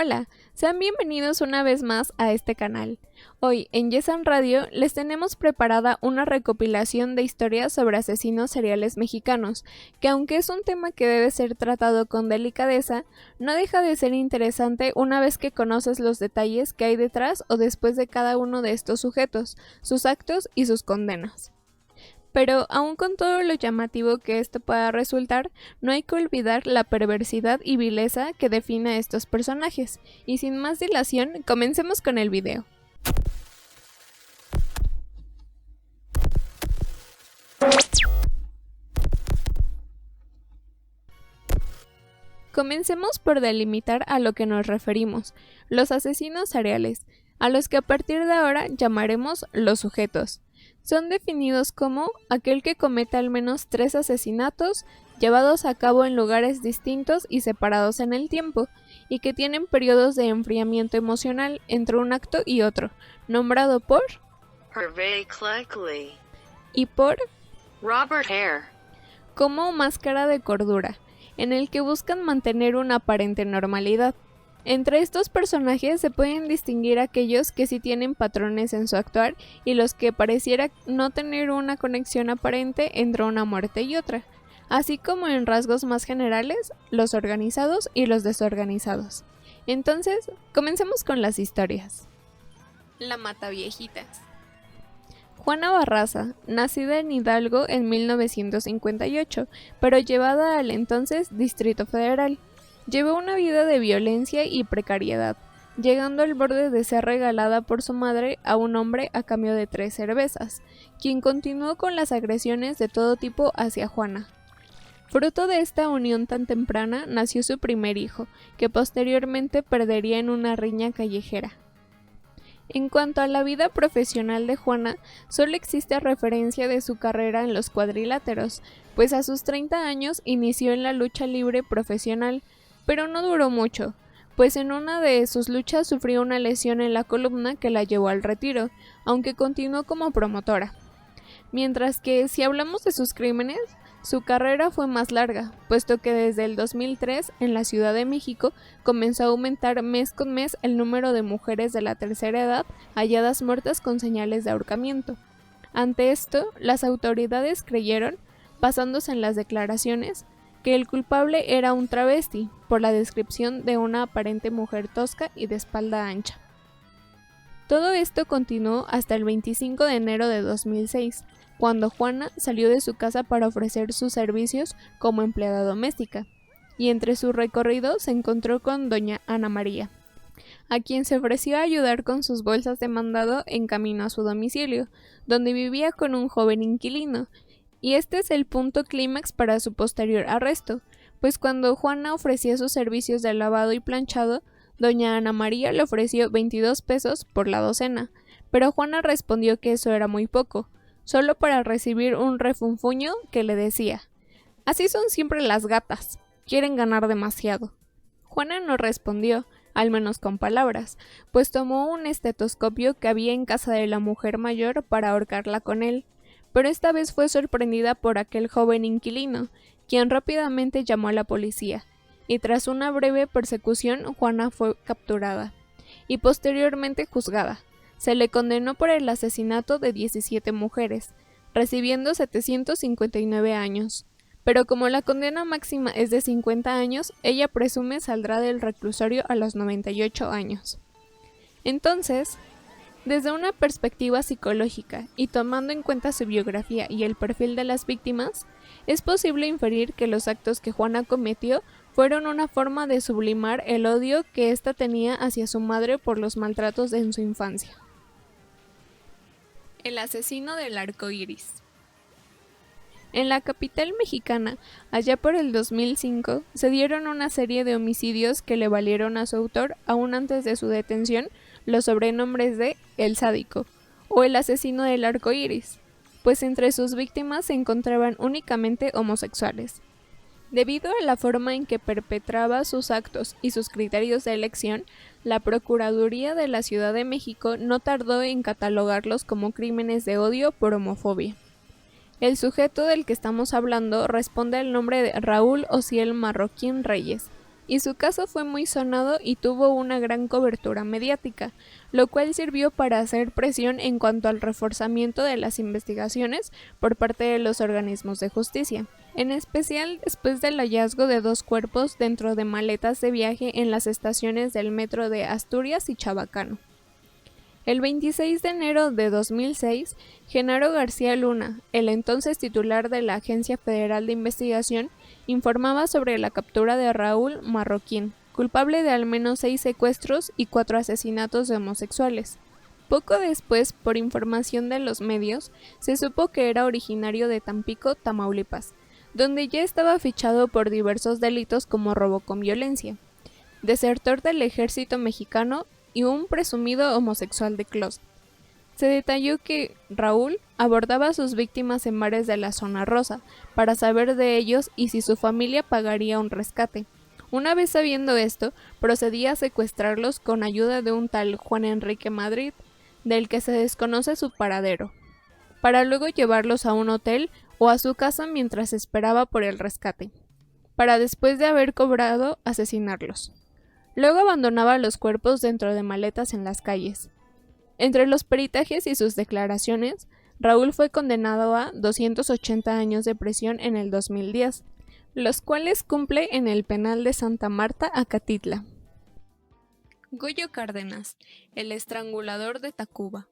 Hola, sean bienvenidos una vez más a este canal. Hoy en Yesan Radio les tenemos preparada una recopilación de historias sobre asesinos seriales mexicanos, que aunque es un tema que debe ser tratado con delicadeza, no deja de ser interesante una vez que conoces los detalles que hay detrás o después de cada uno de estos sujetos, sus actos y sus condenas. Pero aun con todo lo llamativo que esto pueda resultar, no hay que olvidar la perversidad y vileza que define a estos personajes, y sin más dilación, comencemos con el video. Comencemos por delimitar a lo que nos referimos, los asesinos seriales, a los que a partir de ahora llamaremos los sujetos. Son definidos como aquel que comete al menos 3 asesinatos llevados a cabo en lugares distintos y separados en el tiempo, y que tienen periodos de enfriamiento emocional entre un acto y otro, nombrado por Hervé Cleckley y por Robert Hare. como máscara de cordura, en el que buscan mantener una aparente normalidad. Entre estos personajes se pueden distinguir aquellos que sí tienen patrones en su actuar y los que pareciera no tener una conexión aparente entre una muerte y otra, así como en rasgos más generales, los organizados y los desorganizados. Entonces, comencemos con las historias. La Mataviejitas. Juana Barraza, nacida en Hidalgo en 1958, pero llevada al entonces Distrito Federal. Llevó una vida de violencia y precariedad, llegando al borde de ser regalada por su madre a un hombre a cambio de 3 cervezas, quien continuó con las agresiones de todo tipo hacia Juana. Fruto de esta unión tan temprana nació su primer hijo, que posteriormente perdería en una riña callejera. En cuanto a la vida profesional de Juana, solo existe referencia de su carrera en los cuadriláteros, pues a sus 30 años inició en la lucha libre profesional, pero no duró mucho, pues en una de sus luchas sufrió una lesión en la columna que la llevó al retiro, aunque continuó como promotora. Mientras que, si hablamos de sus crímenes, su carrera fue más larga, puesto que desde el 2003, en la Ciudad de México, comenzó a aumentar mes con mes el número de mujeres de la tercera edad halladas muertas con señales de ahorcamiento. Ante esto, las autoridades creyeron, basándose en las declaraciones, que el culpable era un travesti, por la descripción de una aparente mujer tosca y de espalda ancha. Todo esto continuó hasta el 25 de enero de 2006, cuando Juana salió de su casa para ofrecer sus servicios como empleada doméstica, y entre su recorrido se encontró con doña Ana María, a quien se ofreció a ayudar con sus bolsas de mandado en camino a su domicilio, donde vivía con un joven inquilino. Y este es el punto clímax para su posterior arresto, pues cuando Juana ofrecía sus servicios de lavado y planchado, doña Ana María le ofreció 22 pesos por la docena, pero Juana respondió que eso era muy poco, solo para recibir un refunfuño que le decía: «Así son siempre las gatas, quieren ganar demasiado». Juana no respondió, al menos con palabras, pues tomó un estetoscopio que había en casa de la mujer mayor para ahorcarla con él. Pero esta vez fue sorprendida por aquel joven inquilino, quien rápidamente llamó a la policía, y tras una breve persecución Juana fue capturada, y posteriormente juzgada. Se le condenó por el asesinato de 17 mujeres, recibiendo 759 años, pero como la condena máxima es de 50 años, ella presume saldrá del reclusorio a los 98 años. Entonces, desde una perspectiva psicológica y tomando en cuenta su biografía y el perfil de las víctimas, es posible inferir que los actos que Juana cometió fueron una forma de sublimar el odio que ésta tenía hacia su madre por los maltratos en su infancia. El asesino del arco iris. En la capital mexicana, allá por el 2005, se dieron una serie de homicidios que le valieron a su autor, aún antes de su detención, los sobrenombres de El Sádico o El Asesino del Arco Iris, pues entre sus víctimas se encontraban únicamente homosexuales. Debido a la forma en que perpetraba sus actos y sus criterios de elección, la Procuraduría de la Ciudad de México no tardó en catalogarlos como crímenes de odio por homofobia. El sujeto del que estamos hablando responde al nombre de Raúl Ociel Marroquín Reyes, y su caso fue muy sonado y tuvo una gran cobertura mediática, lo cual sirvió para hacer presión en cuanto al reforzamiento de las investigaciones por parte de los organismos de justicia, en especial después del hallazgo de 2 cuerpos dentro de maletas de viaje en las estaciones del metro de Asturias y Chabacano. El 26 de enero de 2006, Genaro García Luna, el entonces titular de la Agencia Federal de Investigación, informaba sobre la captura de Raúl Marroquín, culpable de al menos 6 secuestros y 4 asesinatos de homosexuales. Poco después, por información de los medios, se supo que era originario de Tampico, Tamaulipas, donde ya estaba fichado por diversos delitos como robo con violencia, desertor del ejército mexicano y un presumido homosexual de closet. Se detalló que Raúl abordaba a sus víctimas en bares de la zona rosa para saber de ellos y si su familia pagaría un rescate. Una vez sabiendo esto, procedía a secuestrarlos con ayuda de un tal Juan Enrique Madrid, del que se desconoce su paradero, para luego llevarlos a un hotel o a su casa mientras esperaba por el rescate, para después de haber cobrado asesinarlos. Luego abandonaba los cuerpos dentro de maletas en las calles. Entre los peritajes y sus declaraciones, Raúl fue condenado a 280 años de prisión en el 2010, los cuales cumple en el penal de Santa Marta, Acatitla. Goyo Cárdenas, el estrangulador de Tacuba.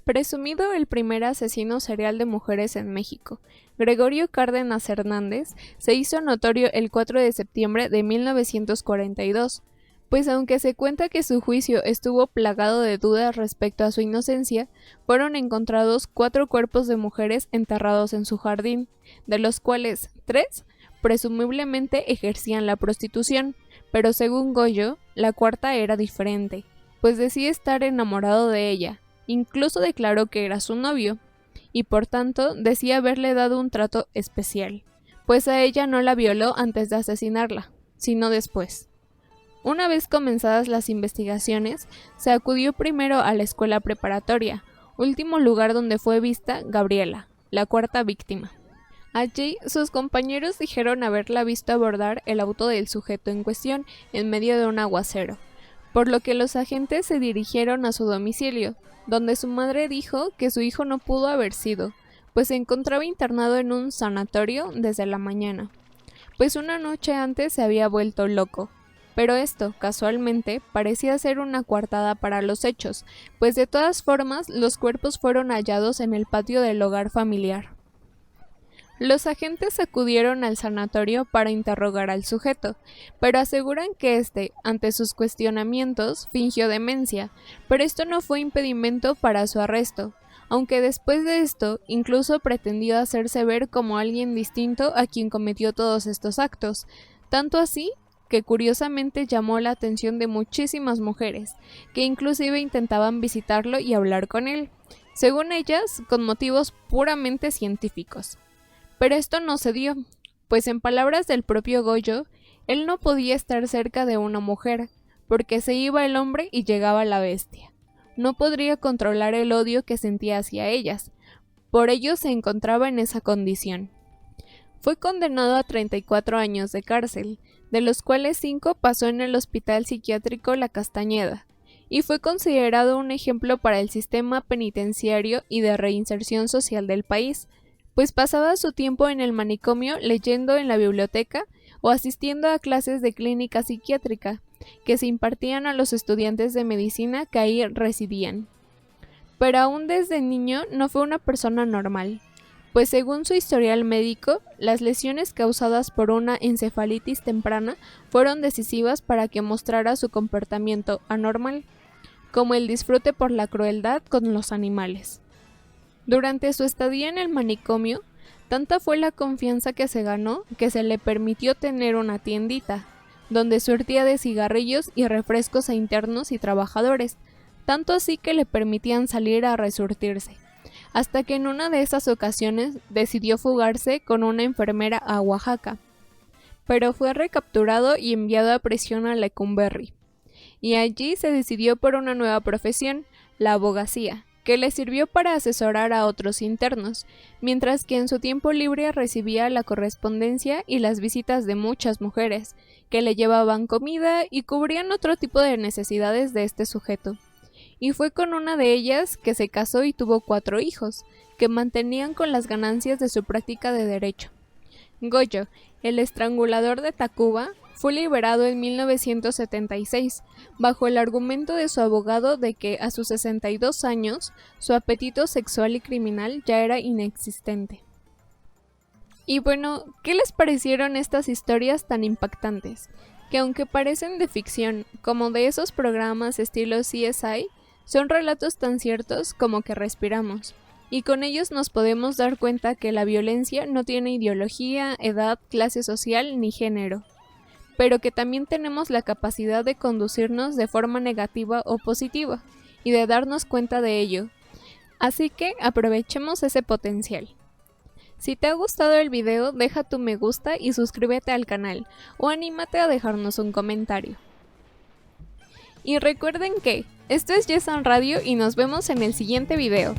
Presumido el primer asesino serial de mujeres en México, Gregorio Cárdenas Hernández se hizo notorio el 4 de septiembre de 1942, pues aunque se cuenta que su juicio estuvo plagado de dudas respecto a su inocencia, fueron encontrados 4 cuerpos de mujeres enterrados en su jardín, de los cuales 3 presumiblemente ejercían la prostitución, pero según Goyo, la cuarta era diferente, pues decía estar enamorado de ella. Incluso declaró que era su novio, y por tanto decía haberle dado un trato especial, pues a ella no la violó antes de asesinarla, sino después. Una vez comenzadas las investigaciones, se acudió primero a la escuela preparatoria, último lugar donde fue vista Gabriela, la cuarta víctima. Allí, sus compañeros dijeron haberla visto abordar el auto del sujeto en cuestión en medio de un aguacero, por lo que los agentes se dirigieron a su domicilio, donde su madre dijo que su hijo no pudo haber sido, pues se encontraba internado en un sanatorio desde la mañana, pues una noche antes se había vuelto loco. Pero esto, casualmente, parecía ser una coartada para los hechos, pues de todas formas los cuerpos fueron hallados en el patio del hogar familiar. Los agentes acudieron al sanatorio para interrogar al sujeto, pero aseguran que éste, ante sus cuestionamientos, fingió demencia, pero esto no fue impedimento para su arresto, aunque después de esto incluso pretendió hacerse ver como alguien distinto a quien cometió todos estos actos, tanto así que curiosamente llamó la atención de muchísimas mujeres, que inclusive intentaban visitarlo y hablar con él, según ellas, con motivos puramente científicos. Pero esto no se dio, pues en palabras del propio Goyo, él no podía estar cerca de una mujer, porque se iba el hombre y llegaba la bestia. No podría controlar el odio que sentía hacia ellas, por ello se encontraba en esa condición. Fue condenado a 34 años de cárcel, de los cuales 5 pasó en el Hospital Psiquiátrico La Castañeda, y fue considerado un ejemplo para el sistema penitenciario y de reinserción social del país, pues pasaba su tiempo en el manicomio leyendo en la biblioteca o asistiendo a clases de clínica psiquiátrica que se impartían a los estudiantes de medicina que ahí residían. Pero aún desde niño no fue una persona normal, pues según su historial médico, las lesiones causadas por una encefalitis temprana fueron decisivas para que mostrara su comportamiento anormal, como el disfrute por la crueldad con los animales. Durante su estadía en el manicomio, tanta fue la confianza que se ganó que se le permitió tener una tiendita, donde surtía de cigarrillos y refrescos a internos y trabajadores, tanto así que le permitían salir a resurtirse, hasta que en una de esas ocasiones decidió fugarse con una enfermera a Oaxaca, pero fue recapturado y enviado a prisión a Lecumberri, y allí se decidió por una nueva profesión, la abogacía, que le sirvió para asesorar a otros internos, mientras que en su tiempo libre recibía la correspondencia y las visitas de muchas mujeres, que le llevaban comida y cubrían otro tipo de necesidades de este sujeto. Y fue con una de ellas que se casó y tuvo 4 hijos, que mantenían con las ganancias de su práctica de derecho. Goyo, el estrangulador de Tacuba, fue liberado en 1976, bajo el argumento de su abogado de que a sus 62 años su apetito sexual y criminal ya era inexistente. Y bueno, ¿qué les parecieron estas historias tan impactantes? Que aunque parecen de ficción, como de esos programas estilo CSI, son relatos tan ciertos como que respiramos. Y con ellos nos podemos dar cuenta que la violencia no tiene ideología, edad, clase social ni género, pero que también tenemos la capacidad de conducirnos de forma negativa o positiva, y de darnos cuenta de ello. Así que aprovechemos ese potencial. Si te ha gustado el video, deja tu me gusta y suscríbete al canal, o anímate a dejarnos un comentario. Y recuerden que esto es Yesan Radio y nos vemos en el siguiente video.